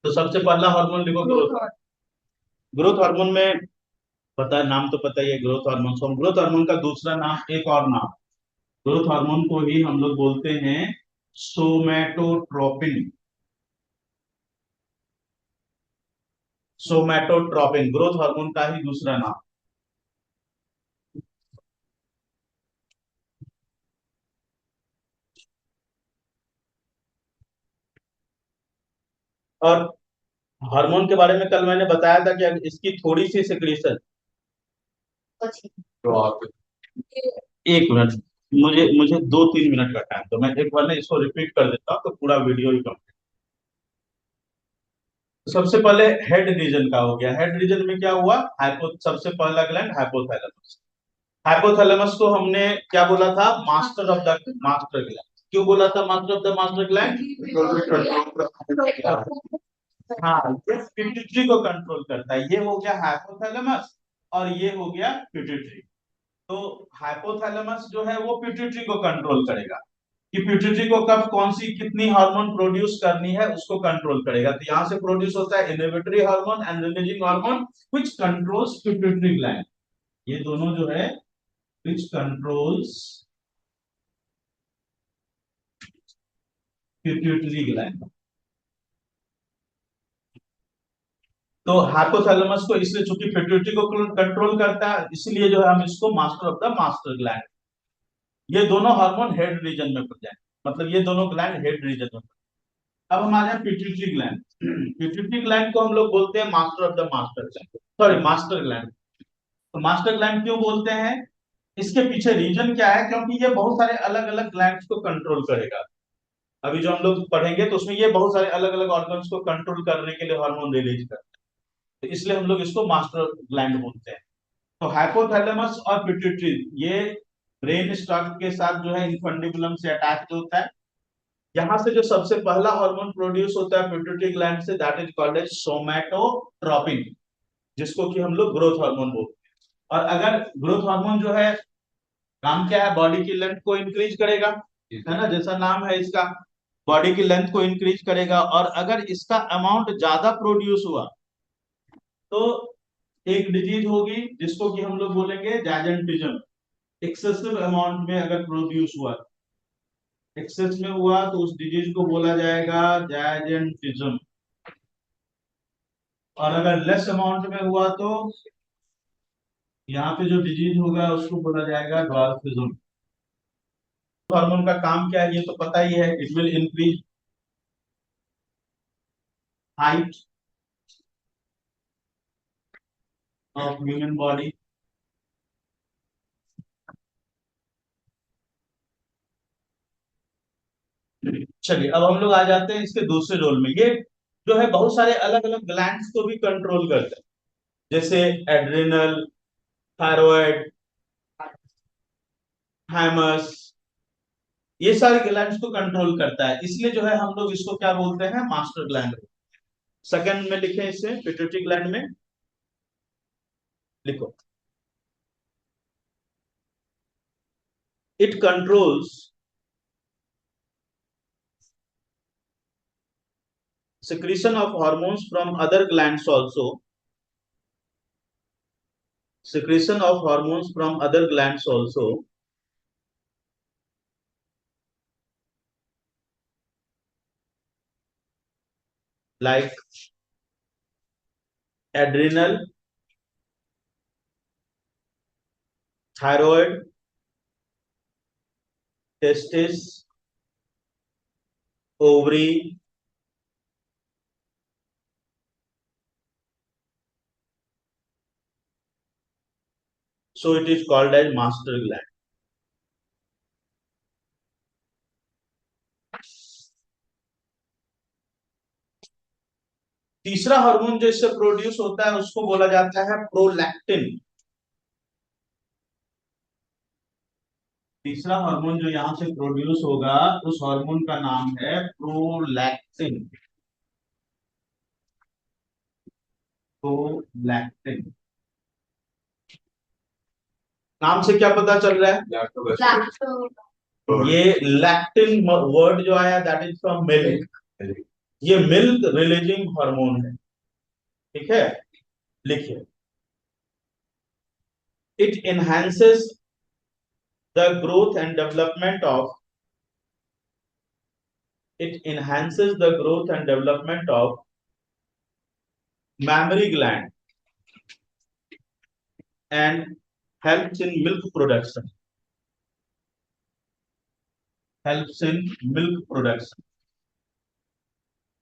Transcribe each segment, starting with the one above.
तो सबसे पहला हार्मोन लिखो ग्रोथ हार्मोन। ग्रोथ हार्मोन में पता है, नाम तो पता ही है ग्रोथ हार्मोन। तो हम ग्रोथ हार्मोन का दूसरा नाम, एक और नाम, ग्रोथ हार्मोन को ही हम लोग बोलते हैं सोमैटोट्रोपिन। सोमैटोट्रोपिन ग्रोथ हार्मोन का ही दूसरा नाम। और हार्मोन के बारे में कल मैंने बताया था कि अगर इसकी थोड़ी सी सिक्रीशन, तो आप एक मिनट, मुझे मुझे 2-3 मिनट का टाइम, तो मैं एक बार ना इसको रिपीट कर देता हूँ तो पूरा वीडियो ही कंप्लीट। सबसे पहले हेड रीजन का हो गया। हेड रीजन में क्या हुआ, हाइपो, सबसे पहला ग्लैंड हाइपोथैलेमस। हाइपोथैलेमस को हमने क्या बोला था, master of the master gland. क्यों बोला था master of the master gland? हाँ, ये पिट्यूटरी को कंट्रोल करता है। ये हो गया हाइपोथैलेमस और ये हो गया पिट्यूटरी। तो हाइपोथैलेमस जो है वो पिट्यूटरी को कंट्रोल करेगा कि पिट्यूटरी को कब कौन सी कितनी हार्मोन प्रोड्यूस करनी है, उसको कंट्रोल करेगा। तो यहाँ से प्रोड्यूस होता है inhibitory hormone and releasing hormone which controls pituitary gland. ये दोनों जो है व्हिच कंट्रोल्स पिट्यूटरी ग्लैंड। तो हाइपोथैलेमस को इसलिए, चूंकि पिट्यूटरी को कंट्रोल करता है, इसलिए जो है हम इसको master of the master gland. ये दोनों हार्मोन हेड रीजन में प्रेजेंट, मतलब ये दोनों ग्लैंड हेड रीजन में। अब हमारे यहाँ पिट्यूटरी ग्लैंड, पिट्यूटरी ग्लैंड को हम लोग बोलते हैं master of the master gland, sorry master gland. तो मास्टर ग्लैंड क्यों बोलते हैं, इसके पीछे रीजन क्या है, क्योंकि ये बहुत सारे अलग अलग ग्लैंड्स को कंट्रोल करेगा। अभी जो हम लोग पढ़ेंगे तो उसमें ये बहुत सारे अलग अलग ऑर्गन्स को कंट्रोल करने के लिए हार्मोन रिलीज करता है। तो इसलिए हम लोग इसको मास्टर ग्लैंड बोलते हैं। तो हाइपोथैलेमस और पिट्यूटरी ये ब्रेन स्टॉक के साथ जो है इन्फंडिबुलम से अटैच होता है। यहाँ से जो सबसे पहला हार्मोन प्रोड्यूस होता है पिट्यूटरी ग्लैंड से, दैट इज कॉल्ड एज सोमैटोट्रोपिन, जिसको कि हम लोग ग्रोथ हार्मोन बोलते हैं। और अगर ग्रोथ हार्मोन जो है, काम क्या है, बॉडी की लेंथ को इंक्रीज करेगा, है ना, जैसा नाम है इसका, बॉडी की लेंथ को इंक्रीज करेगा। और अगर इसका अमाउंट ज्यादा प्रोड्यूस हुआ तो एक डिजीज होगी जिसको कि हम लोग बोलेंगे जायजेंटिज्म। एक्सेसिव अमाउंट में अगर प्रोड्यूस हुआ, एक्सेस में हुआ, तो उस डिजीज को बोला जाएगा जायजेंटिज्म। और अगर लेस अमाउंट में हुआ तो यहाँ पे जो डिजीज होगा उसको बोला जाएगा ड्वार्फिज्म। हार्मोन का काम क्या है ये तो पता ही है, it will increase height of human body. चलिए अब हम लोग आ जाते हैं इसके दूसरे रोल में। ये जो है बहुत सारे अलग अलग ग्लैंड्स को भी कंट्रोल करते हैं, जैसे एड्रिनल, थायराइड, थाइमस, ये सारे ग्लैंड्स को कंट्रोल करता है। इसलिए जो है हम लोग इसको क्या बोलते हैं, मास्टर ग्लैंड। सेकंड में लिखे इसे पिट्यूटरी ग्लैंड में लिखो, it controls secretion of hormones from other glands also, secretion of hormones from other glands also, like adrenal, thyroid, testis, ovary, so it is called as master gland. तीसरा hormone जो इससे produce होता है उसको बोला जाता है प्रोलैक्टिन। तीसरा हार्मोन जो यहां से प्रोड्यूस होगा उस हार्मोन का नाम है प्रोलैक्टिन। प्रोलैक्टिन नाम से क्या पता चल रहा है, ये लैक्टिन वर्ड जो आया दैट इज फ्रॉम मिल्क। ये मिल्क रिलीजिंग हार्मोन है, ठीक है। लिखिए, it enhances the growth and development of it enhances the growth and development of mammary gland and helps in milk production. Helps in milk production.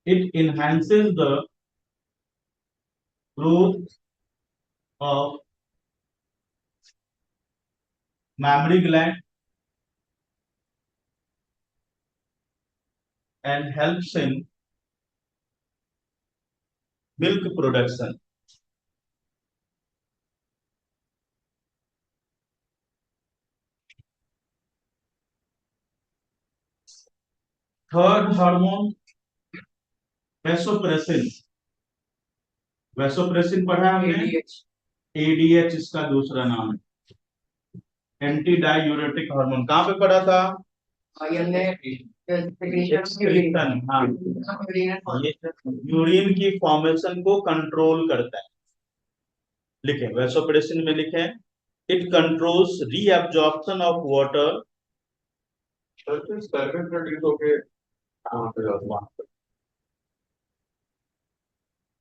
It enhances the growth of mammary gland and helps in milk production. Third hormone, vasopressin. Vasopressin पढ़ा हमने, ADH इसका दूसरा नाम है, anti diuretic hormone. कहाँ पे पढ़ा था? एक्सक्रीशन, हाँ, ये यूरिन की फॉर्मेशन को कंट्रोल करता है। लिखे वैसोप्रेसिन में, लिखे it controls reabsorption of water.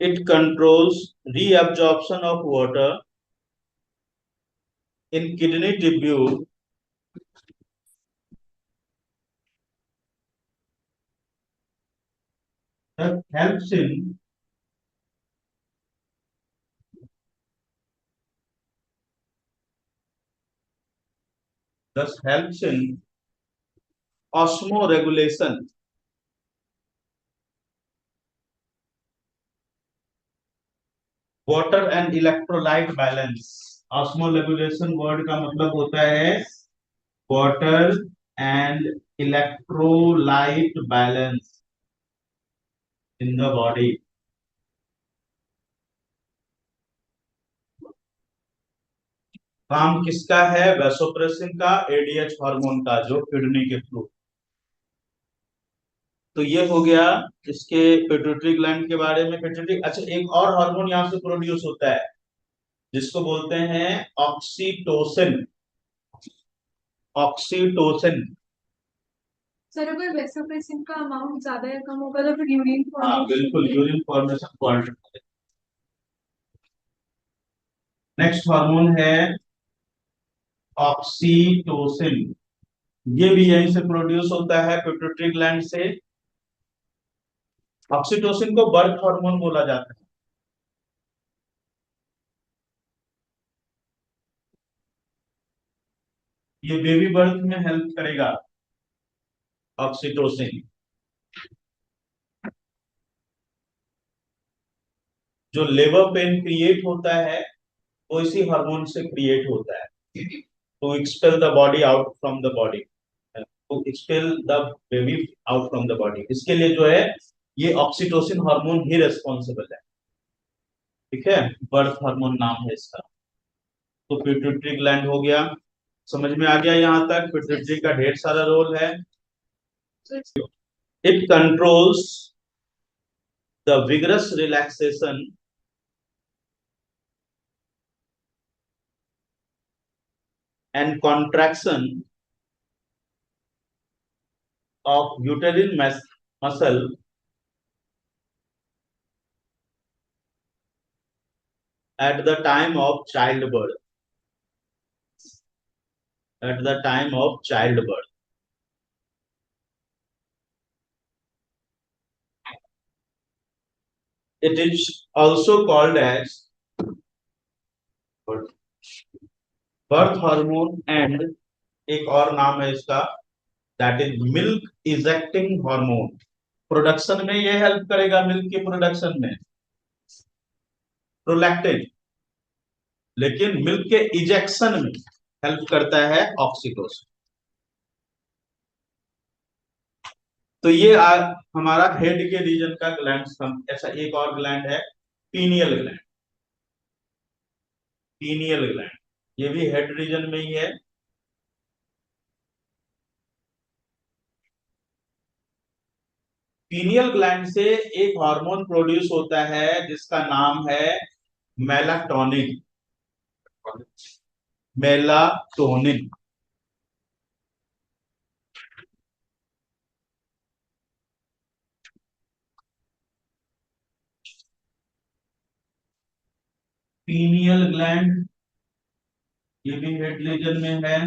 It controls reabsorption of water in kidney tubule that helps in osmoregulation. Water and electrolyte balance. Osmoregulation word का मतलब होता है water and electrolyte balance in the body. काम किसका है? Vasopressin का, ADH hormone का, जो किडनी के थ्रू। तो ये हो गया इसके पिट्यूटरी ग्लैंड के बारे में। पिट्यूटरी, अच्छा, एक और हार्मोन यहाँ से प्रोड्यूस होता है जिसको बोलते हैं ऑक्सीटोसिन। ऑक्सीटोसिन। सर अगर वैसोप्रेसिन का अमाउंट ज्यादा या कम होगा तो फिर यूरिन हाँ बिल्कुल, urine formation fault. Next hormone है ऑक्सीटोसिन। ये भी यहीं से प्रोड्यूस होता है, पिट्यूटरी ग्लैंड से। ऑक्सीटोसिन को बर्थ हार्मोन बोला जाता है। ये बेबी बर्थ में हेल्प करेगा ऑक्सीटोसिन। जो लेबर पेन क्रिएट होता है वो इसी हार्मोन से क्रिएट होता है, to expel the body out from the body, to expel the baby out from the body. इसके लिए जो है ये ऑक्सीटोसिन हार्मोन ही रेस्पॉन्सिबल है, ठीक है। बर्थ हार्मोन नाम है इसका। तो पिट्यूटरी ग्लैंड हो गया, समझ में आ गया यहां तक? पिट्यूटरी का ढेर सारा रोल है। It controls the vigorous relaxation and contraction of uterine muscle at the time of childbirth. At the time of childbirth. It is also called as birth hormone and एक और नाम है इसका, that is milk ejecting hormone. Production में ये help करेगा, milk के production में, प्रोलैक्टिन। लेकिन मिल्क के इजेक्शन में हेल्प करता है ऑक्सीटोसिन। तो ये हमारा हेड के रीजन का ग्लैंड। ऐसा एक और ग्लैंड है पीनियल ग्लैंड। पीनियल ग्लैंड ये भी हेड रीजन में ही है। पीनियल ग्लैंड से एक हार्मोन प्रोड्यूस होता है जिसका नाम है मेलाटोनिन। मेलाटोनिन। पीनियल ग्लैंड, ये भी हेड रीजन में है।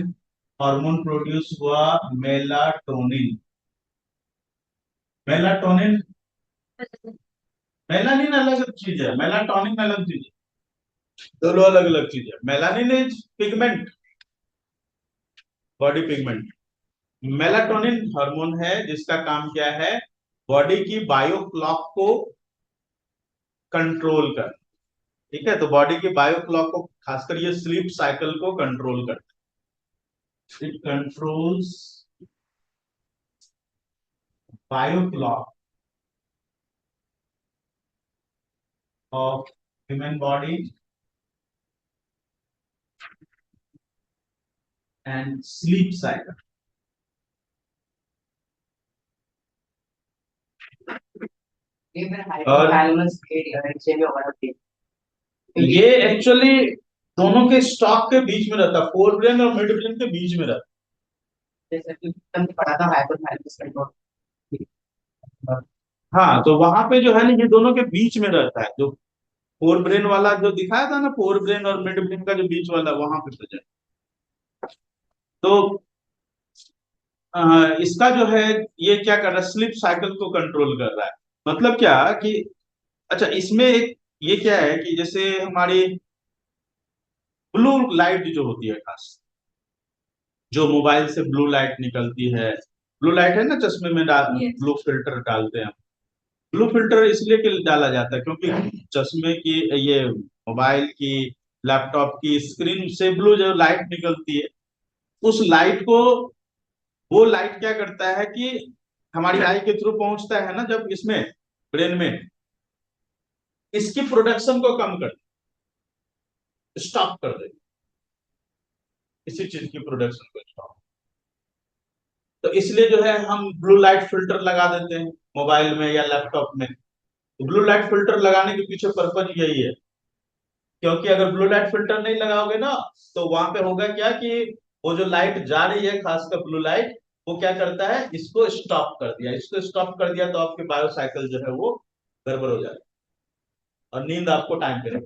हार्मोन प्रोड्यूस हुआ मेलाटोनिन। मेलाटोनिन, मेलानिन अलग चीज है, मेलाटोनिन अलग चीज है, दोनों अलग अलग चीज है। Melanin is pigment, body pigment. Melatonin hormone है जिसका काम क्या है, बॉडी की बायो क्लॉक को कंट्रोल कर। ठीक है, तो बॉडी की बायो क्लॉक को, खासकर ये स्लीप साइकिल को कंट्रोल करता है। It controls bio clock of human body and sleep cycle. और ये एक्चुअली दोनों के स्टॉक के बीच में रहता है, फोर ब्रेन और मिड ब्रेन के बीच में रहता है। जैसे कि हमने पढ़ा था हाइपोथैलेमस कंट्रोल। हाँ, तो वहां पे जो है ना, ये दोनों के बीच में रहता है। जो फोर ब्रेन वाला जो दिखाया था ना, फोर ब्रेन और मिड ब्रेन का जो बीच वाला, वहां पे प्रेजेंट। तो इसका जो है, ये क्या कर रहा है, स्लीप साइकिल को कंट्रोल कर रहा है। मतलब क्या कि, अच्छा इसमें एक ये क्या है कि जैसे हमारी ब्लू लाइट जो होती है, खास जो मोबाइल से ब्लू लाइट निकलती है, ब्लू लाइट है ना, चश्मे में डाल, ब्लू फिल्टर डालते हैं। ब्लू फिल्टर इसलिए के डाला जाता है क्योंकि चश्मे की, ये मोबाइल की, लैपटॉप की स्क्रीन से ब्लू जो लाइट निकलती है, उस लाइट को, वो लाइट क्या करता है कि हमारी आई के थ्रू पहुंचता है ना, जब इसमें ब्रेन में, इसकी प्रोडक्शन को कम कर, स्टॉप कर दे, किसी चीज की प्रोडक्शन को स्टॉप। तो इसलिए जो है हम ब्लू लाइट फिल्टर लगा देते हैं मोबाइल में या लैपटॉप में। तो ब्लू लाइट फिल्टर लगाने के पीछे पर्पज यही है, क्योंकि अगर ब्लू लाइट फिल्टर नहीं लगाओगे ना, तो वहां पे होगा क्या कि वो जो लाइट जा रही है, खासकर ब्लू लाइट, वो क्या करता है, इसको स्टॉप कर दिया, इसको स्टॉप कर दिया, तो आपकी बायोसाइकिल जो है वो गड़बड़ हो जाएगी और नींद आपको टाइम पे नहीं।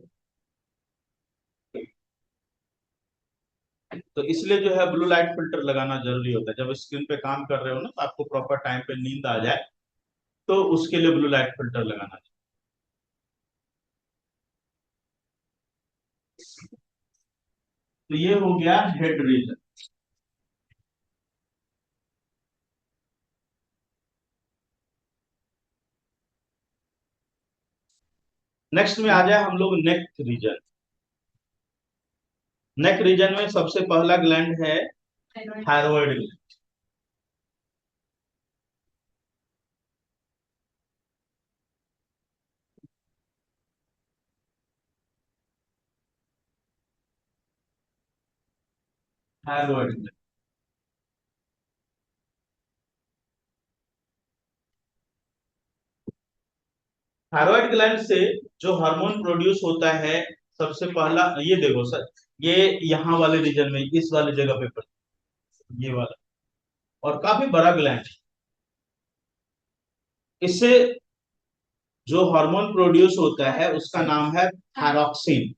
तो इसलिए जो है ब्लू लाइट फिल्टर लगाना जरूरी होता है। जब स्क्रीन पे काम कर रहे हो ना, तो आपको प्रॉपर टाइम पे नींद आ जाए, तो उसके लिए ब्लू लाइट फिल्टर लगाना चाहिए। तो ये हो गया हेड रीजन। नेक्स्ट में आ जाए हम लोग नेक रीजन। नेक रीजन में सबसे पहला ग्लैंड है thyroid gland. Thyroid gland, thyroid gland से जो हार्मोन प्रोड्यूस होता है, सबसे पहला ये देखो सर, ये यहाँ वाले रीजन में, इस वाले जगह पे ये वाला, और काफी बड़ा ग्लैंड। इससे जो हार्मोन प्रोड्यूस होता है उसका नाम है थायरॉक्सिन।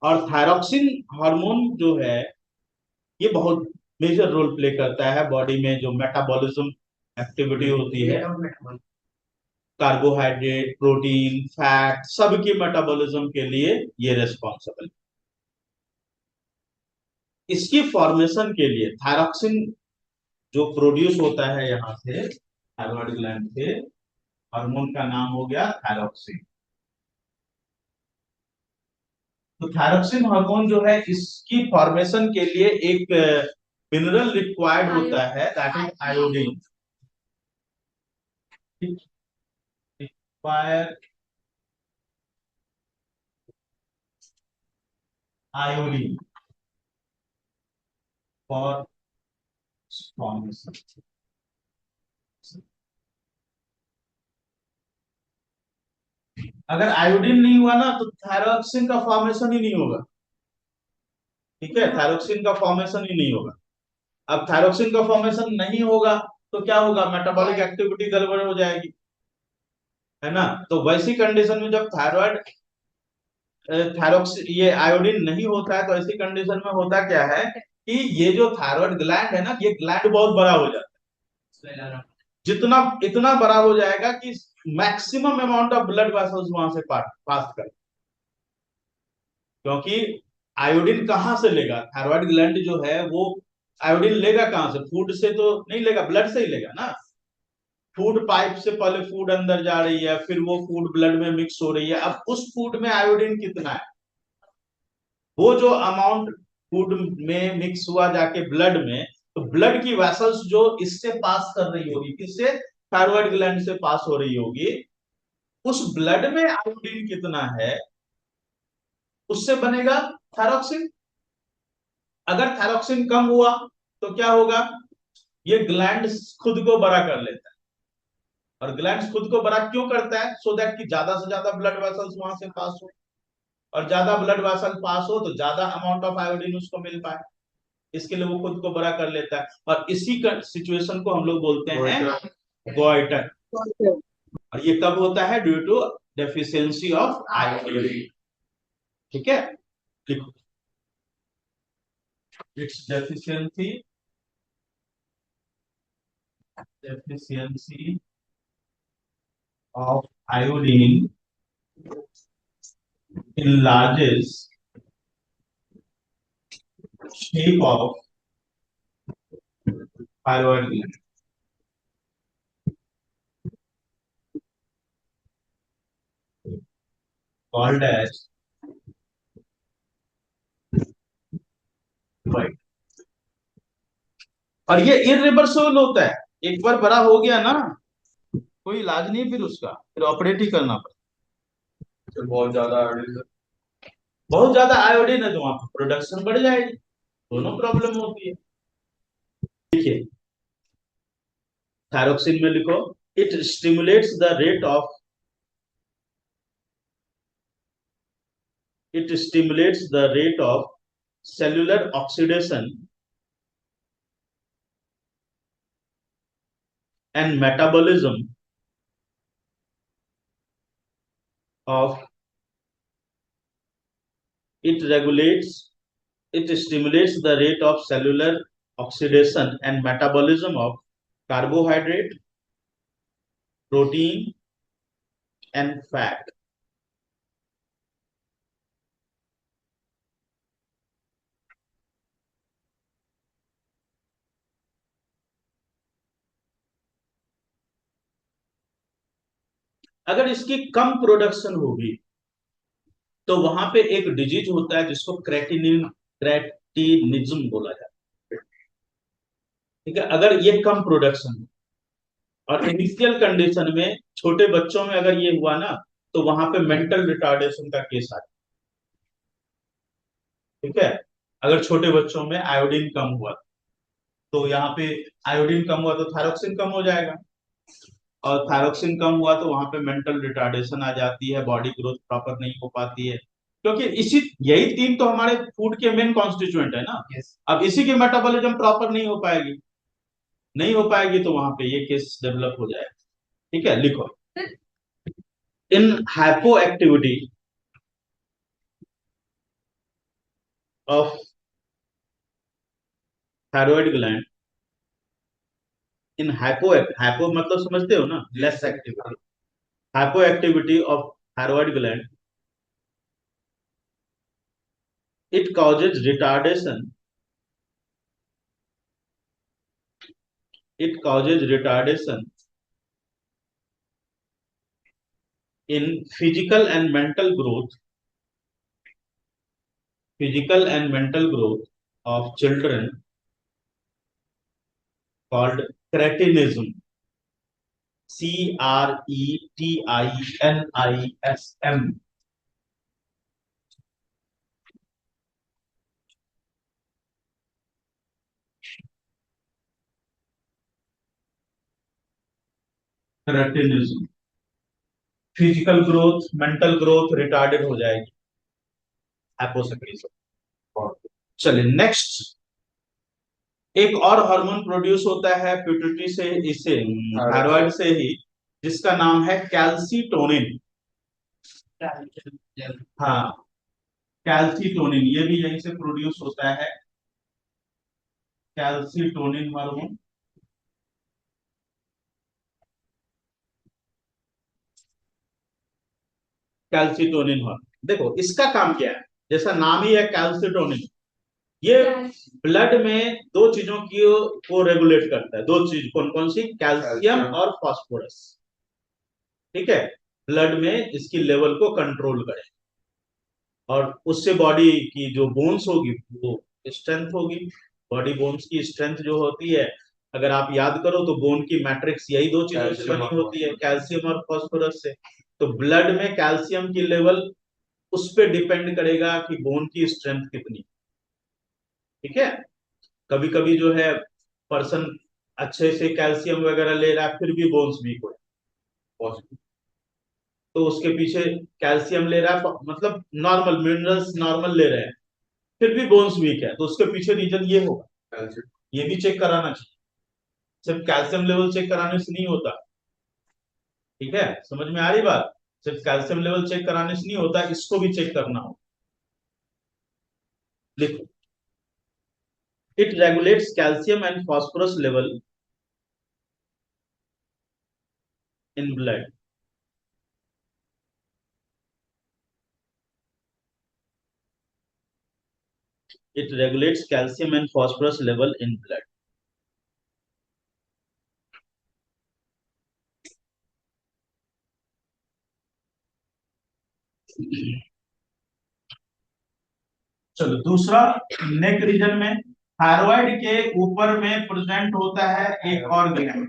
और थायरॉक्सिन हार्मोन जो है, ये बहुत मेजर रोल प्ले करता है बॉडी में, जो मेटाबॉलिज्म एक्टिविटी होती है, कार्बोहाइड्रेट, प्रोटीन, फैट, सबकी मेटाबॉलिज्म के लिए ये रेस्पॉन्सिबल। इसकी फॉर्मेशन के लिए थायरॉक्सिन जो प्रोड्यूस होता है यहाँ से, थायराइड ग्लैंड से, हार्मोन का नाम हो गया थायरॉक्सिन। तो थायरॉक्सिन हार्मोन जो है, इसकी फॉर्मेशन के लिए एक मिनरल रिक्वायर्ड होता है, that is iodine. Require iodine for formation. अगर आयोडीन नहीं हुआ ना तो थायरोक्सिन का फॉर्मेशन ही नहीं होगा। ठीक है, थायरोक्सिन का फॉर्मेशन ही नहीं होगा। अब थायरोक्सिन का फॉर्मेशन नहीं होगा तो क्या होगा, मेटाबॉलिक एक्टिविटी गड़बड़ हो जाएगी, है ना। तो वैसी कंडीशन में जब थायराइड थायरोक्सिन ये आयोडीन नहीं होता है तो ऐसी कंडीशन में होता क्या है कि ये जो थायराइड ग्लैंड है ना, ये ग्लैंड बहुत बड़ा हो जाता है। जितना इतना बड़ा हो जाएगा कि maximum amount of blood vessels वहां से पास कर, क्योंकि आयोडीन कहां से लेगा, थायराइड ग्लैंड जो है वो आयोडीन लेगा कहां से, फूड से तो नहीं लेगा, ब्लड से ही लेगा ना। फूड पाइप से पहले फूड अंदर जा रही है, फिर वो फूड ब्लड में मिक्स हो रही है। अब उस फूड में आयोडीन कितना है, वो जो अमाउंट फूड में मिक्स हुआ जाके ब्लड में, तो ब्लड की वेसल्स जो इससे पास कर रही होगी, किससे, थायराइड ग्लैंड से पास हो रही होगी, उस ब्लड में आयोडीन कितना है उससे बनेगा थायरोक्सिन। अगर थायरोक्सिन कम हुआ तो क्या होगा, ये ग्लैंड खुद को बड़ा कर लेता है। और ग्लैंड खुद को बड़ा क्यों करता है, सो दैट कि ज्यादा से ज्यादा ब्लड वेसल्स वहां से पास हो, और ज्यादा ब्लड वेसल पास हो तो ज्यादा अमाउंट ऑफ आयोडीन उसको मिल पाए। इसके लिए वो खुद को बड़ा कर लेता है, और इसी का सिचुएशन को हम लोग बोलते हैं गोइटर। और ये कब होता है, due to deficiency of iodine. ठीक है, लिखो, it's deficiency of iodine enlarges shape of thyroid gland, called as white। और ये इरिवर्सिबल होता है, एक बार बड़ा हो गया ना, कोई इलाज नहीं फिर उसका, फिर ऑपरेट ही करना पड़ता है। बहुत ज्यादा आयोडीन है तो वहां पर प्रोडक्शन बढ़ जाएगी, दोनों प्रॉब्लम होती है। देखिए, थायरोक्सिन में लिखो, it stimulates the rate of it stimulates the rate of cellular oxidation and metabolism of it stimulates the rate of cellular oxidation and metabolism of carbohydrate, protein and fat। अगर इसकी कम production होगी तो वहां पे एक disease होता है जिसको क्रेटिनिज्म बोला जाता है। ठीक है, अगर ये कम प्रोडक्शन, और इनिशियल कंडीशन में छोटे बच्चों में अगर ये हुआ ना तो वहां पे मेंटल रिटार्डेशन का केस आता है। ठीक है, अगर छोटे बच्चों में आयोडीन कम हुआ तो यहाँ पे आयोडीन कम हुआ तो थायरोक्सिन कम हो जाएगा, और थायरोक्सिन कम हुआ तो वहां पे मेंटल रिटार्डेशन आ जाती है, बॉडी ग्रोथ प्रॉपर नहीं हो पाती है, क्योंकि इसी यही तीन तो हमारे फूड के मेन कॉन्स्टिट्यूएंट है ना। yes. अब इसी की मेटाबॉलिज्म प्रॉपर नहीं हो पाएगी, नहीं हो पाएगी तो वहां पे ये केस डेवलप हो जाएगा। ठीक है, लिखो, in hypo activity of thyroid gland, in hypo मतलब समझते हो ना, less activity, hypo activity of thyroid gland, it causes retardation, it causes retardation in physical and mental growth of children, called cretinism, cretinism। cretinism physical growth, mental growth retarded हो जाएगी हाइपोसेक्रीशन। चलिए next, एक और hormone produce होता है pituitary से, इसे thyroid से ही, जिसका नाम है कैल्सीटोनिन। हाँ, कैल्सीटोनिन, ये भी यहीं से प्रोड्यूस होता है, कैल्सीटोनिन हार्मोन। कैल्सीटोनिन हार्मोन, देखो इसका काम क्या है, जैसा नाम ही है कैल्सीटोनिन, ये ब्लड में दो चीजों की को रेगुलेट करता है। दो चीज कौन कौन सी? कैल्शियम और फास्फोरस। ठीक है, ब्लड में इसकी लेवल को कंट्रोल करे, और उससे बॉडी की जो बोन्स होगी वो स्ट्रेंथ होगी। बॉडी बोन्स की स्ट्रेंथ जो होती है, अगर आप याद करो तो बोन की मैट्रिक्स यही दो चीजों से बनी होती है, कैल्शियम और फास्फोरस से। तो ब्लड में कैल्शियम की लेवल उस पर डिपेंड करेगा कि बोन की स्ट्रेंथ कितनी। ठीक है, कभी कभी जो है पर्सन अच्छे से कैल्शियम वगैरह ले रहा है फिर भी बोन्स वीक हो, तो उसके पीछे कैल्शियम ले रहा है, मतलब नॉर्मल मिनरल्स नॉर्मल ले रहे हैं, फिर भी बोन्स वीक है, तो उसके पीछे रीजन ये होगा। ये भी चेक कराना चाहिए, सिर्फ कैल्शियम लेवल चेक कराने से नहीं होता। ठीक है, समझ में आ रही बात? सिर्फ कैल्शियम लेवल चेक कराने से नहीं होता, इसको भी चेक करना हो। लिखो, it regulates calcium and phosphorus level in blood. It regulates calcium and phosphorus level in blood. चलो दूसरा, नेक रीजन में थायराइड के ऊपर में प्रेजेंट होता है एक और ग्लैंड।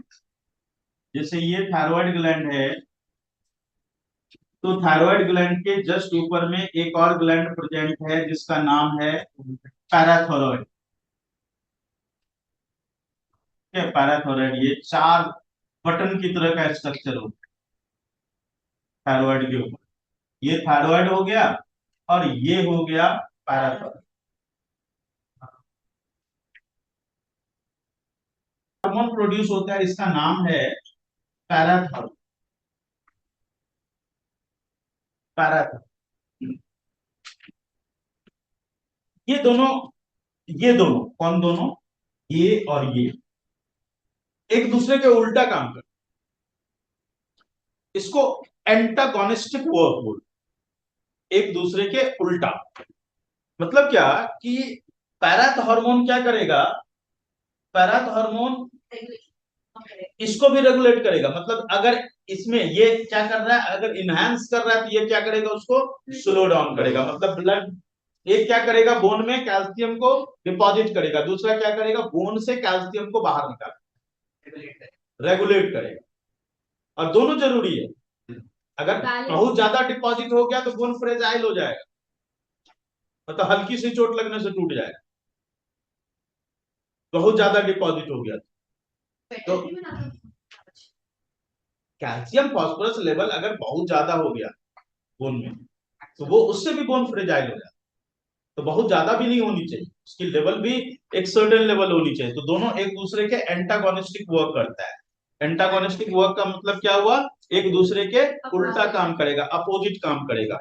जैसे ये थायराइड ग्लैंड है, तो थायराइड ग्लैंड के जस्ट ऊपर में एक और ग्लैंड प्रेजेंट है जिसका नाम है पैराथायराइड। क्या पैराथायराइड? ये चार बटन की तरह का स्ट्रक्चर होता है थायराइड के ऊपर। ये थायराइड हो गया और ये हो गया पैराथायराइड। हार्मोन प्रोड्यूस होता है, इसका नाम है पैराथायराइड। पैराथायराइड, ये दोनों कौन? दोनों, ये और ये एक दूसरे के उल्टा काम करते, इसको एंटागोनिस्टिक वर्क बोल, एक दूसरे के उल्टा। मतलब क्या कि पैराथ हार्मोन क्या करेगा? पैराथ हार्मोन इसको भी रेगुलेट करेगा। मतलब अगर इसमें ये क्या कर रहा है, अगर इनहेंस कर रहा है तो ये क्या करेगा? उसको स्लो डाउन करेगा। मतलब ब्लड, एक क्या करेगा? बोन में कैल्शियम को डिपॉजिट करेगा, दूसरा क्या करेगा? बोन से कैल्शियम को बाहर निकाल, रेगुलेट करेगा। और दोनों जरूरी है। अगर बहुत ज्यादा डिपॉजिट हो गया तो बोन फ्रेजाइल हो जाएगा, मतलब हल्की सी चोट लगने से टूट जाएगा, बहुत ज्यादा डिपॉजिट हो गया तो। कैल्शियम फास्फोरस लेवल अगर बहुत ज्यादा हो गया बोन में, तो वो उससे भी बोन फ्रेजाइल हो जाता है। तो बहुत ज्यादा भी नहीं होनी चाहिए, उसकी लेवल भी एक सर्टेन लेवल होनी चाहिए। तो दोनों एक दूसरे के एंटागोनिस्टिक वर्क करता है। एंटागोनिस्टिक वर्क का मतलब क्या हुआ? एक दूसरे के उल्टा काम करेगा, अपोजिट काम करेगा,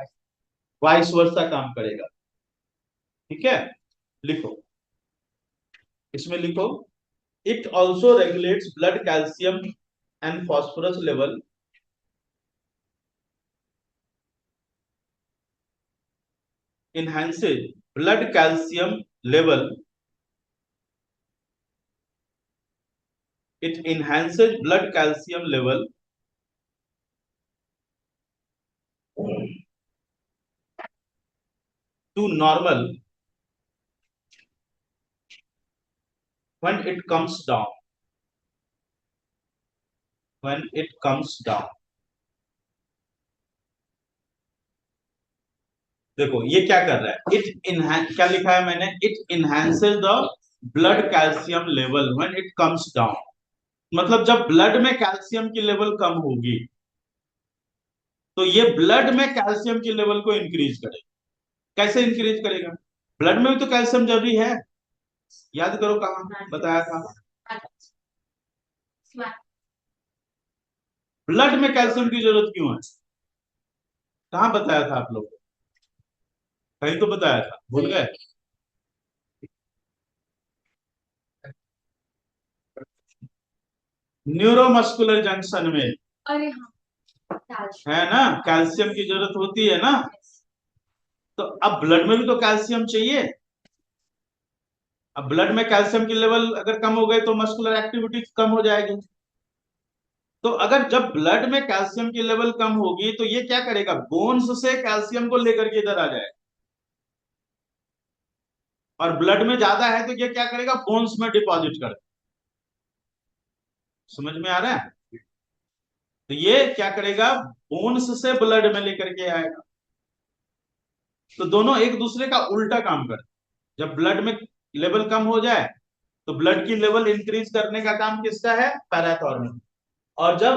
वाइस वर्सा काम करेगा। ठीक है, लिखो, इसमें लिखो, it also regulates blood calcium and phosphorus level enhances blood calcium level. It enhances blood calcium level to normal when it comes down. When it comes down, देखो ये क्या कर रहा है? इट इनहैंस, क्या लिखा है मैंने? It enhances the blood calcium level when it comes down. मतलब जब ब्लड में कैल्शियम की लेवल कम होगी तो ये ब्लड में कैल्शियम के लेवल को इंक्रीज करेगा। कैसे इंक्रीज करेगा? ब्लड में भी तो कैल्शियम जरूरी है, याद करो कहाँ बताया था। ब्लड में कैल्शियम की जरूरत क्यों है, कहाँ बताया था आप लोग को? कहीं तो बताया था, भूल गए? न्यूरोमस्कुलर जंक्शन में अरे हाँ, है ना, कैल्शियम की जरूरत होती है ना। तो अब ब्लड में भी तो कैल्शियम चाहिए। अब ब्लड में कैल्शियम की लेवल अगर कम हो गए तो मस्कुलर एक्टिविटी कम हो जाएगी। तो अगर जब ब्लड में कैल्शियम की लेवल कम होगी तो ये क्या करेगा, बोन्स से कैल्शियम को लेकर के इधर आ जाएगा। और ब्लड में ज्यादा है तो ये क्या करेगा, बोन्स में डिपॉजिट कर। समझ में आ रहा है? तो ये क्या करेगा, बोन्स से ब्लड में लेकर के आएगा। तो दोनों एक दूसरे का उल्टा काम करते। जब ब्लड में लेवल कम हो जाए तो ब्लड की लेवल इंक्रीज करने का काम किसका है, पैराथॉर्मोन। और जब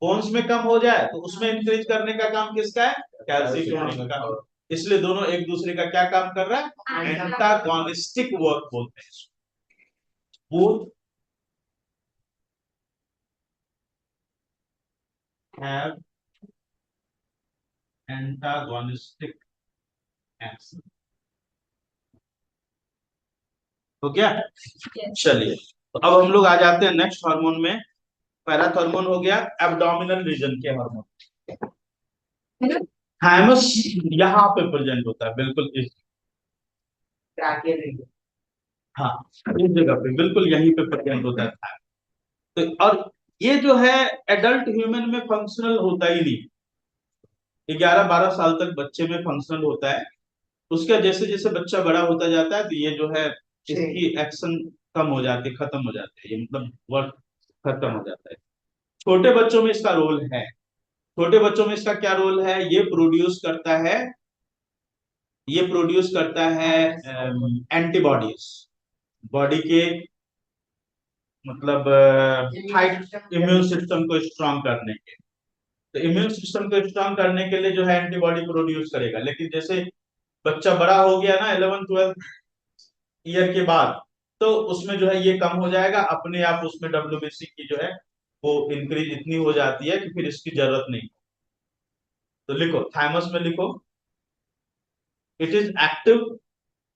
बोन्स में कम हो जाए तो उसमें इंक्रीज करने का काम किसका है, कैल्शियम का। इसलिए दोनों एक दूसरे का क्या काम कर रहा है, एंटागोनिस्टिक वर्क बोलते हैं। Both have antagonistic action. तो क्या, चलिए तो अब हम लोग आ जाते हैं नेक्स्ट हार्मोन में। पैराथॉर्मोन हो गया, एब्डोमिनल रीजन के हार्मोन। थाइमस यहाँ पे प्रेजेंट होता है, बिल्कुल इस, हाँ, इस जगह पे बिल्कुल यहीं पे प्रेजेंट होता है। तो और ये जो है एडल्ट ह्यूमन में फंक्शनल होता ही नहीं। 11-12 साल तक बच्चे में फंक्शनल होता है। उसका जैसे जैसे बच्चा बड़ा होता जाता है तो ये जो है इसकी एक्शन कम हो जाती है, खत्म हो जाती है, ये मतलब वर्क खत्म हो जाता है। छोटे बच्चों में इसका रोल है। छोटे बच्चों में इसका क्या रोल है, ये प्रोड्यूस करता है एंटीबॉडीज, बॉडी के मतलब फाइट, इम्यून सिस्टम को स्ट्रांग करने के। तो इम्यून सिस्टम को स्ट्रांग करने के लिए जो है एंटीबॉडी प्रोड्यूस करेगा। लेकिन जैसे बच्चा बड़ा हो गया ना 11-12 ईयर के बाद, तो उसमें जो है ये कम हो जाएगा अपने आप, उसमें डब्ल्यूबीसी की जो है वो इंक्रीज इतनी हो जाती है कि फिर इसकी जरूरत नहीं। तो लिखो, थाइमस में लिखो, it is active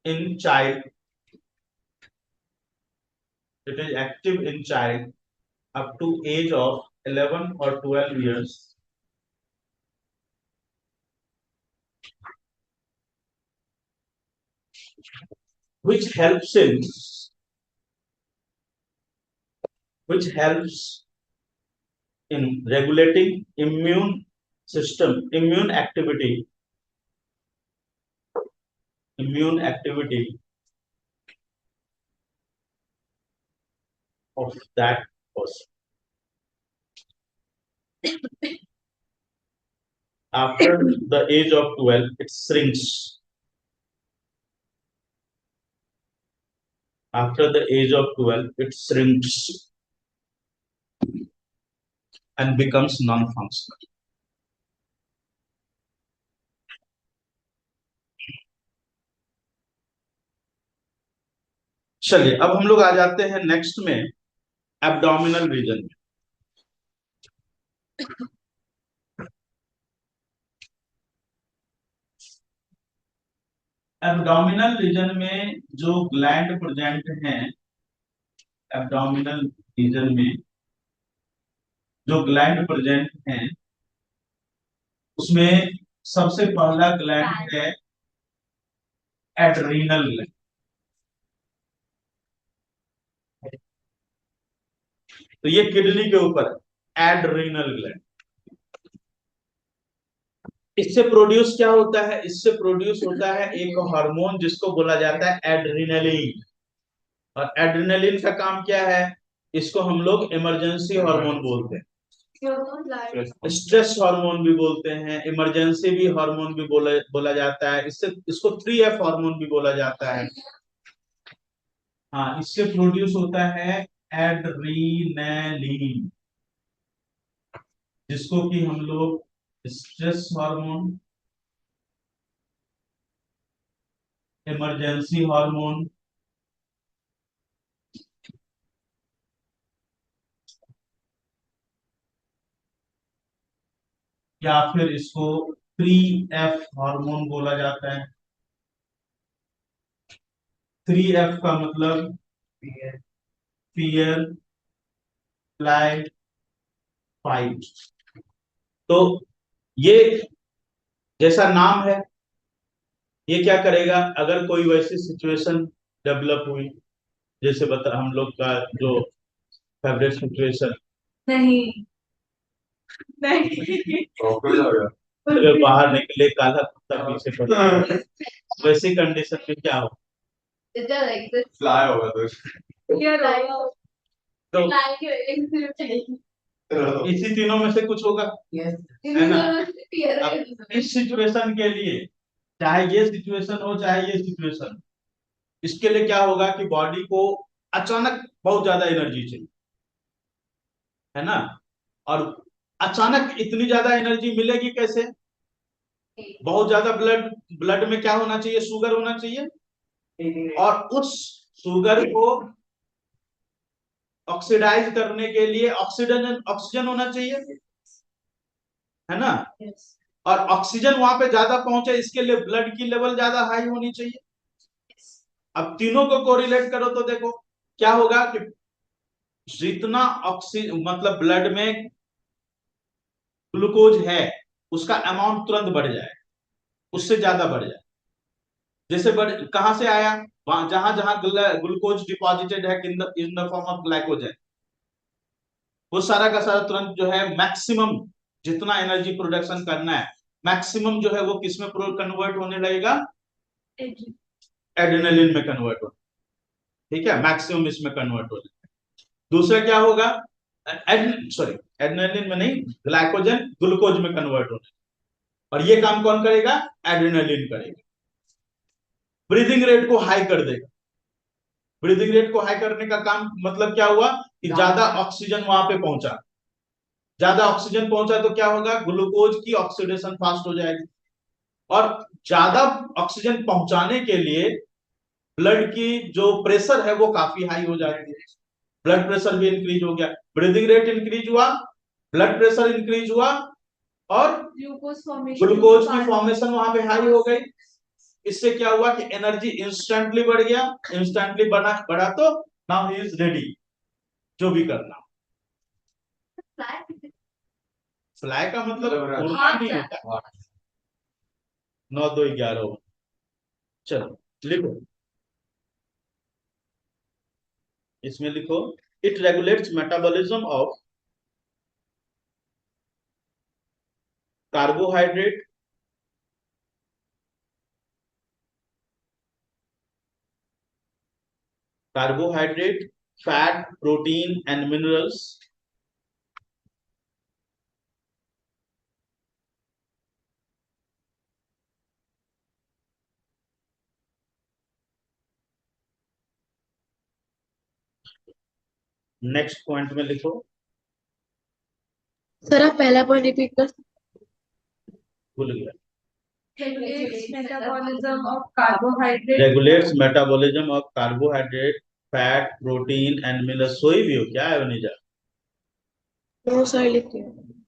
in child, it is active in child up to age of 11 or 12 years, which helps in which helps in regulating immune activity of that person. After the age of 12 it shrinks. After the age of 12 it shrinks and becomes non-functional. चलिए अब हम लोग आ जाते हैं next में, abdominal region में। Abdominal region में जो ग्लैंड प्रेजेंट हैं, एब्डोमिनल रीजन में जो ग्लैंड प्रेजेंट हैं उसमें सबसे पहला ग्लैंड है एड्रीनल ग्लैंड। तो ये किडनी के ऊपर है, एड्रीनल ग्लैंड। इससे प्रोड्यूस क्या होता है, इससे प्रोड्यूस होता है एक हार्मोन जिसको बोला जाता है एड्रीनलिन। और एड्रीनलिन का काम क्या है, इसको हम लोग इमरजेंसी हार्मोन बोलते हैं, स्ट्रेस हार्मोन भी बोलते हैं, इमरजेंसी भी हार्मोन भी बोला जाता है। इससे इसको 3F हार्मोन भी बोला जाता है। हाँ, इससे प्रोड्यूस होता है एड्रीनलिन। जिसको कि हम लोग स्ट्रेस हार्मोन, इमरजेंसी हार्मोन, या फिर इसको प्री एफ हार्मोन बोला जाता है। 3F का मतलब फियर, फ्लाइट, फाइट। तो ये जैसा नाम है, ये क्या करेगा अगर कोई वैसी सिचुएशन डेवलप हुई, जैसे बता हम लोग का जो फेवरेट सिचुएशन, नहीं नहीं अगर बाहर निकले काला कुत्ता पीछे पड़ा, वैसी कंडीशन में क्या हो? फ्लाई होगा क्लियर होगा तो चाहिए इसी तीनों में से कुछ होगा, है ना? अब इस सिचुएशन के लिए, चाहे ये सिचुएशन हो चाहे ये सिचुएशन, इसके लिए क्या होगा कि बॉडी को अचानक बहुत ज्यादा एनर्जी चाहिए, है ना? और अचानक इतनी ज्यादा एनर्जी मिलेगी कैसे? बहुत ज्यादा ब्लड, ब्लड में क्या होना चाहिए? शुगर होना चाहिए, और उस शुगर को ऑक्सीडाइज करने के लिए ऑक्सीजन ऑक्सीजन होना चाहिए, है ना? और ऑक्सीजन वहां पे ज्यादा पहुंचे, इसके लिए ब्लड की लेवल ज्यादा हाई होनी चाहिए। अब तीनों को कोरिलेट करो तो देखो क्या होगा कि जितना ऑक्सीजन मतलब ब्लड में ग्लूकोज है, उसका अमाउंट तुरंत बढ़ जाए, उससे ज्यादा बढ़ जाए। जैसे बढ़ कहां से आया? जहां जहां ग्लूकोज डिपॉजिटेड है in the form of glycogen, वो सारा का सारा तुरंत जो है मैक्सिमम जितना एनर्जी प्रोडक्शन करना है, मैक्सिमम जो है वो किस में कन्वर्ट होने लगेगा? एड्रेनलिन में कन्वर्ट हो, ठीक है? मैक्सिमम इसमें कन्वर्ट हो जाएगा। दूसरा क्या होगा? सॉरी, एड्रेनलिन में नहीं, ग्लाइकोजन ग्लूकोज में कन्वर्ट होने, और ये काम कौन करेगा? एड्रेनलिन करेगा। ब्रीदिंग रेट को हाई कर देगा। ब्रीदिंग रेट को हाई करने का काम मतलब क्या हुआ कि ज्यादा ऑक्सीजन वहां पे पहुंचा। ज्यादा ऑक्सीजन पहुंचा तो क्या होगा? ग्लूकोज की ऑक्सीडेशन फास्ट हो जाएगी, और ज्यादा ऑक्सीजन पहुंचाने के लिए ब्लड की जो प्रेशर है वो काफी हाई हो जाती है। ब्लड प्रेशर भी इंक्रीज हो गया, ब्रीदिंग रेट इंक्रीज हुआ, ब्लड प्रेशर इंक्रीज हुआ, और ग्लूकोज की फॉर्मेशन वहां पे हाई हो गई। इससे क्या हुआ कि एनर्जी इंस्टेंटली बढ़ गया। इंस्टेंटली बढ़ा तो नाउ ही इज रेडी जो भी करना। फ्लाई का मतलब उड़ना नहीं होता। 9 2 11। चलो लिखो, इसमें लिखो, it regulates metabolism of carbohydrate, carbohydrate, fat, protein and minerals. Next point में लिखो, सर आप पहला पॉइंट रिपीट कर भूल गया। regulates metabolism of carbohydrate regulates metabolism of carbohydrate, fat, protein and minerals. सोई भी हो क्या है वनीजा? नो सर लिखते हैं।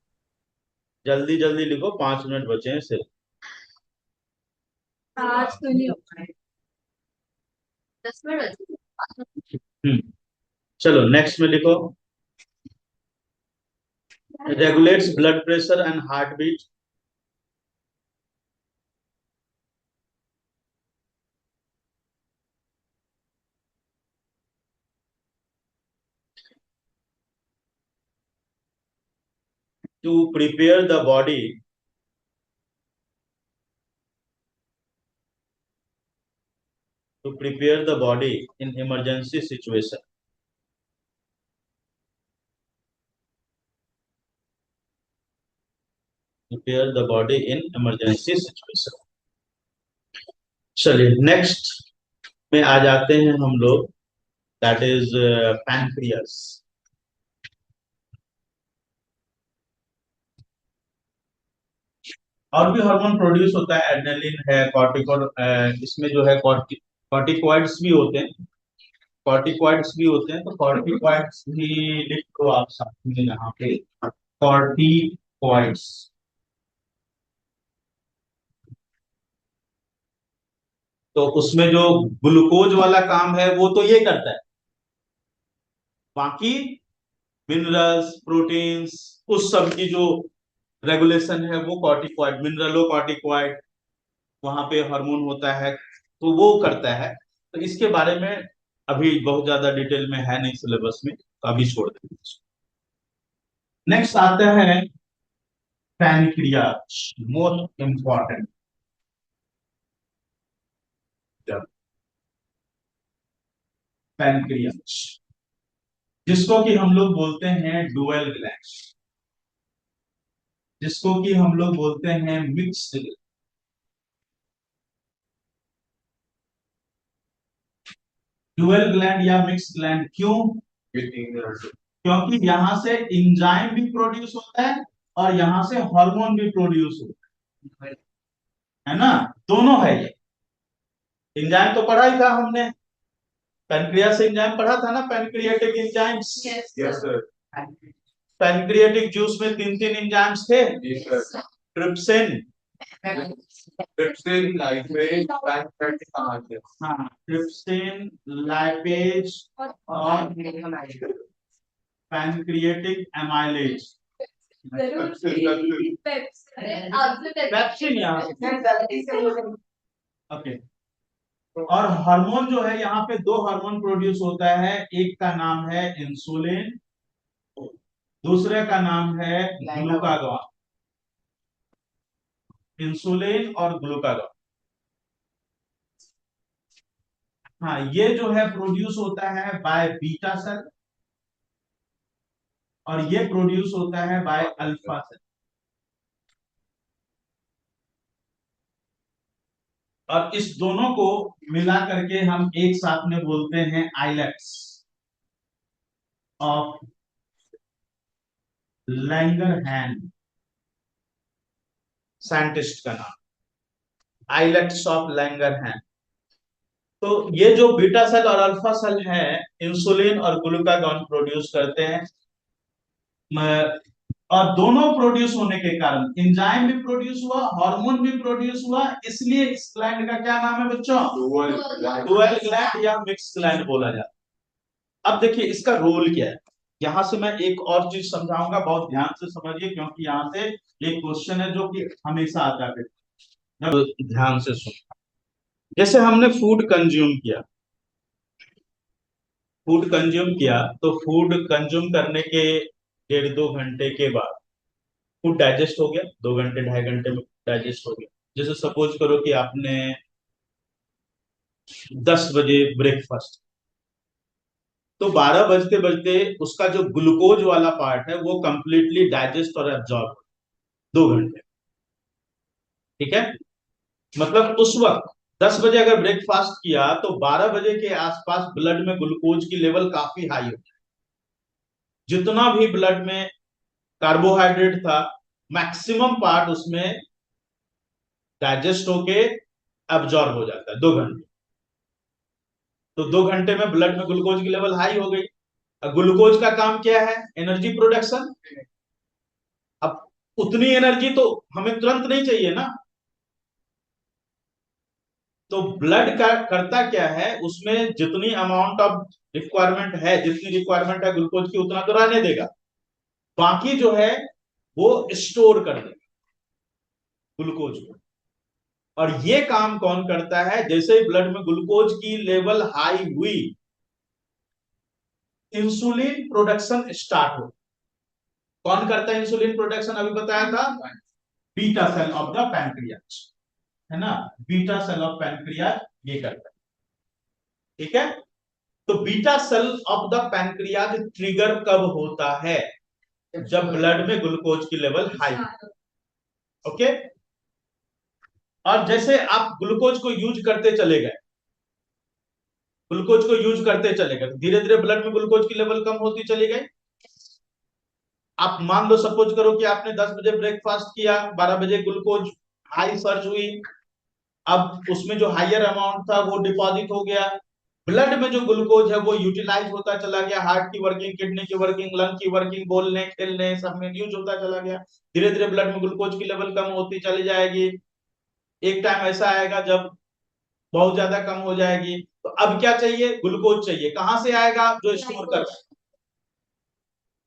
जल्दी जल्दी लिखो, 5 मिनट बचे हैं सिर्फ। आज तो नहीं हो पाए 10 मिनट चलो नेक्स्ट में लिखो, regulates blood pressure and heartbeat. To prepare the body in emergency situation. Prepare the body in emergency situation. चलिए नेक्स्ट में आ जाते हैं हम लोग, दैट इज पैनक्रियास। और भी हार्मोन प्रोड्यूस होता है, एड्रेनलिन है, कॉर्टिकॉइड, इसमें जो है कॉर्टिकॉइड्स भी होते हैं, कॉर्टिकॉइड्स भी होते हैं, तो कॉर्टिकॉइड्स भी लिख दो आप साथ में यहाँ पे, कॉर्टिकॉइड्स। तो उसमें जो ग्लूकोज वाला काम है वो तो ये करता है, बाकी मिनरल्स, प्रोटीन्स, उस सब की जो रेगुलेशन है वो कॉर्टिकॉइड, मिनरलो कॉर्टिकॉइड वहां पे हार्मोन होता है, तो वो करता है। तो इसके बारे में अभी बहुत ज्यादा डिटेल में है नहीं सिलेबस में, तो अभी छोड़ देंगे। नेक्स्ट आता है पैनक्रियाज, मोस्ट इंपॉर्टेंट। पैनक्रियाज जिसको कि हम लोग बोलते हैं डुअल ग्लैंड, जिसको कि हम लोग बोलते हैं मिक्स्ड। डुअल ग्लैंड या मिक्स्ड ग्लैंड क्यों? क्योंकि यहां से एंजाइम भी प्रोड्यूस होता है और यहां से हार्मोन भी प्रोड्यूस होता है ना, दोनों है ये। एंजाइम तो पढ़ा ही था हमने, पैनक्रियास से एंजाइम पढ़ा था ना, pancreatic enzymes. Yes, sir. Pancreatic juice में तीन तीन एंजाइम्स थे, trypsin, Trypsin, lipase, pancreatic amide. हाँ ट्रिप्सिन, लाइपेज और पैनक्रियाटिक एमाइलेज। जरूर पेप्सिन यहाँ, ओके। और हार्मोन जो है यहाँ पे दो हार्मोन प्रोड्यूस होता है, एक का नाम है इंसुलिन, दूसरे का नाम है ग्लूकागॉन। इंसुलिन और ग्लूकागॉन, हाँ ये जो है प्रोड्यूस होता है बाय बीटा सेल और ये प्रोड्यूस होता है बाय अल्फा सेल। और इस दोनों को मिला करके हम एक साथ में बोलते हैं आइलेट्स ऑफ लैंगरहैंस, साइंटिस्ट का नाम आइलेट्स ऑफ लैंगरहैंस। तो ये जो बीटा सेल और अल्फा सेल है इंसुलिन और ग्लूकागॉन प्रोड्यूस करते हैं, और दोनों प्रोड्यूस होने के कारण एंजाइम भी प्रोड्यूस हुआ, हार्मोन भी प्रोड्यूस हुआ, इसलिए इस ग्लैंड का क्या नाम है बच्चों? डुअल ग्लैंड या मिक्स ग्लैंड बोला जाता है। अब देखिए इसका रोल क्या है, यहां से मैं एक और चीज समझाऊंगा, बहुत ध्यान से समझिए क्योंकि यहाँ से एक क्वेश्चन है जो कि हमेशा आता है, ध्यान से सुन। जैसे हमने फूड कंज्यूम किया, फूड कंज्यूम किया, तो फूड कंज्यूम करने के 1.5-2 घंटे के बाद फूड डाइजेस्ट हो गया, 2 घंटे 2.5 घंटे में डाइजेस्ट हो गया। जैसे सपोज करो कि आपने 10 बजे ब्रेकफास्ट, तो 12 बजते बजते उसका जो ग्लूकोज वाला पार्ट है वो कंप्लीटली डाइजेस्ट और एब्जॉर्ब 2 घंटे, ठीक है। मतलब उस वक्त 10 बजे अगर ब्रेकफास्ट किया तो 12 बजे के आसपास ब्लड में ग्लूकोज की लेवल काफी हाई होती है। जितना भी ब्लड में कार्बोहाइड्रेट था मैक्सिमम पार्ट उसमें डाइजेस्ट होके एब्जॉर्ब हो जाता है 2 घंटे। तो 2 घंटे में ब्लड में ग्लूकोज की लेवल हाई हो गई। अब ग्लूकोज का काम क्या है? Energy production. अब उतनी एनर्जी तो हमें तुरंत नहीं चाहिए ना, तो ब्लड का करता क्या है, उसमें जितनी अमाउंट ऑफ रिक्वायरमेंट है, जितनी रिक्वायरमेंट है ग्लूकोज की उतना तो रहने देगा, बाकी जो है वो स्टोर कर देगा ग्लूकोज को। और ये काम कौन करता है? जैसे ही ब्लड में ग्लूकोज की लेवल हाई हुई, इंसुलिन प्रोडक्शन स्टार्ट हो। कौन करता है इंसुलिन प्रोडक्शन? अभी बताया था, beta cell of the pancreas, है ना, बीटा सेल ऑफ पैनक्रियाज ये करता है, ठीक है। तो beta cell of the pancreas trigger कब होता है? जब ब्लड में ग्लूकोज की लेवल हाई, ओके। और जैसे आप ग्लूकोज को यूज करते चले गए, ग्लूकोज को यूज करते चले गए, धीरे धीरे ब्लड में ग्लूकोज की लेवल कम होती चली गई। आप मान लो, सपोज करो कि आपने 10 बजे ब्रेकफास्ट किया, 12 बजे ग्लूकोज हाई सर्च हुई, अब उसमें जो हायर अमाउंट था वो डिपॉजिट हो गया, ब्लड में जो ग्लूकोज है वो यूटिलाइज होता चला गया, हार्ट की वर्किंग, किडनी की वर्किंग, लंग की वर्किंग, बोलने खेलने सब में यूज होता चला गया, धीरे धीरे ब्लड में ग्लूकोज की लेवल कम होती चली जाएगी। एक टाइम ऐसा आएगा जब बहुत ज्यादा कम हो जाएगी, तो अब क्या चाहिए, ग्लूकोज चाहिए। कहां से आएगा,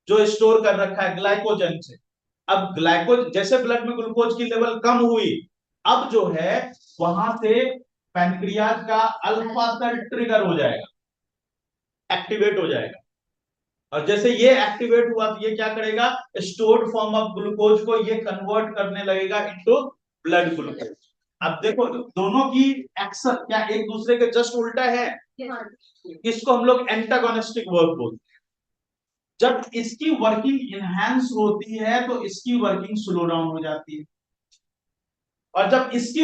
जो स्टोर कर रखा है ग्लाइकोजन से। अब ग्लाइकोज जैसे ब्लड में ग्लूकोज की लेवल कम हुई, अब जो है वहां से पैनक्रियाज का अल्फा सेल ट्रिगर हो जाएगा, एक्टिवेट हो जाएगा, और जैसे ये एक्टिवेट हुआ तो ये क्या करेगा, स्टोर्ड फॉर्म ऑफ ग्लूकोज को ये कन्वर्ट करने लगेगा इनटू ब्लड ग्लूकोज। अब देखो दोनों की एक्शन क्या एक दूसरे के जस्ट उल्टा है, इसको हम लोग एंटागोनिस्टिक वर्क बोलते हैं। जब इसकी वर्किंग इनहैंस होती है तो इसकी वर्किंग स्लो डाउन हो जाती है, और जब इसकी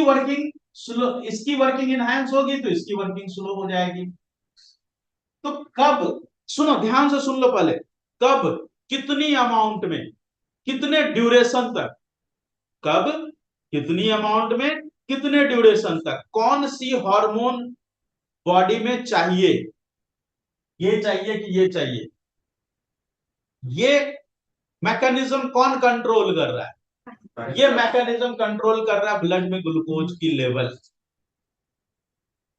वर्किंग इनहैंस होगी तो इसकी वर्किंग स्लो हो जाएगी। तो कब, सुनो ध्यान से सुन लो पहले, कब, कितनी अमाउंट में, कितने ड्यूरेशन तक, कब, कितनी अमाउंट में, कितने ड्यूरेशन तक, कौन सी हार्मोन बॉडी में चाहिए, ये चाहिए कि ये चाहिए, ये मैकेनिज्म कौन कंट्रोल कर रहा है, ये मैकेनिज्म कंट्रोल कर रहा है ब्लड में ग्लूकोज की लेवल।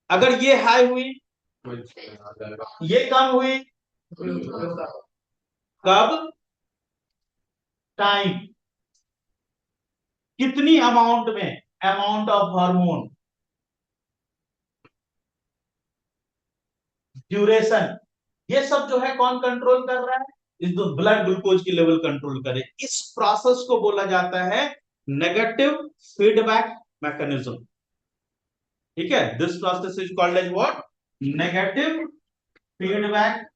अगर ये हाई हुई, ये कम हुई, कब, टाइम, कितनी अमाउंट में, अमाउंट ऑफ हार्मोन, ड्यूरेशन, ये सब जो है कौन कंट्रोल कर रहा है, इस दो ब्लड ग्लूकोज की लेवल कंट्रोल करे। इस प्रोसेस को बोला जाता है नेगेटिव फीडबैक मैकेनिज्म। ठीक है, this process is called as what, negative feedback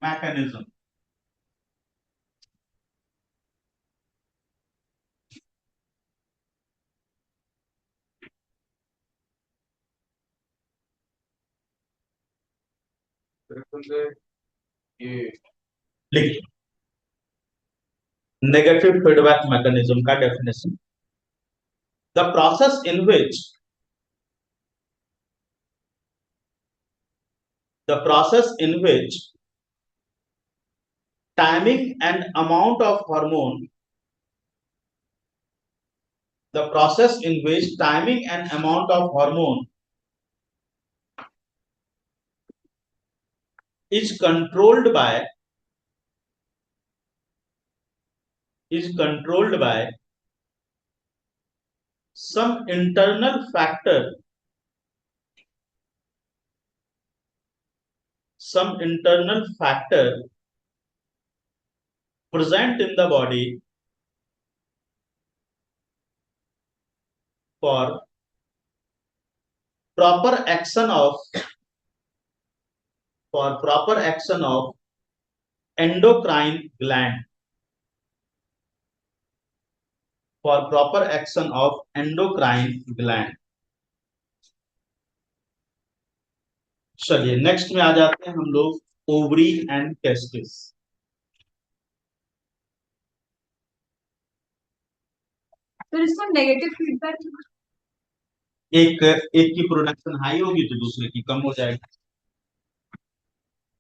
mechanism. ये लिखिए नेगेटिव फीडबैक मैकेनिज्म का definition, the process in which the process in which timing and amount of hormone the process in which timing and amount of hormone is controlled by some internal factor, present in the body for proper action of endocrine gland, for proper action of endocrine gland। चलिए next में आ जाते हैं हम लोग, ovary and testis. फिर इसको negative feedback, एक की प्रोडक्शन हाई होगी तो दूसरे की कम हो जाएगी।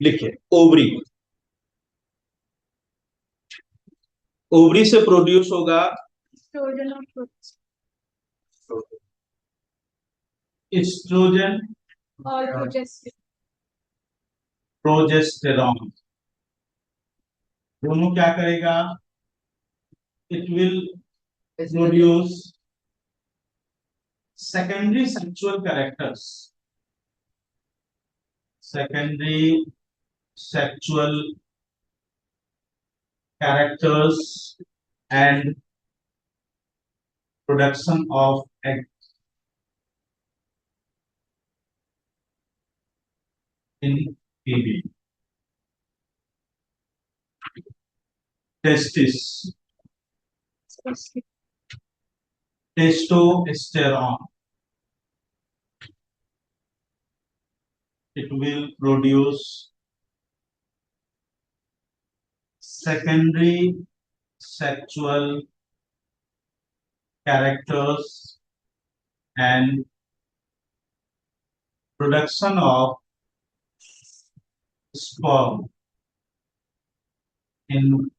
लिखिए ओवरी, ओवरी से प्रोड्यूस होगा एस्ट्रोजन और एस्ट्रोजन और प्रोजेस्टेरोन। प्रोजेस्टेरॉन, दोनों क्या करेगा, it will produce secondary sexual characters, secondary sexual characters and production of egg in female। testis, testosterone, it will produce secondary sexual characters and production of sperm in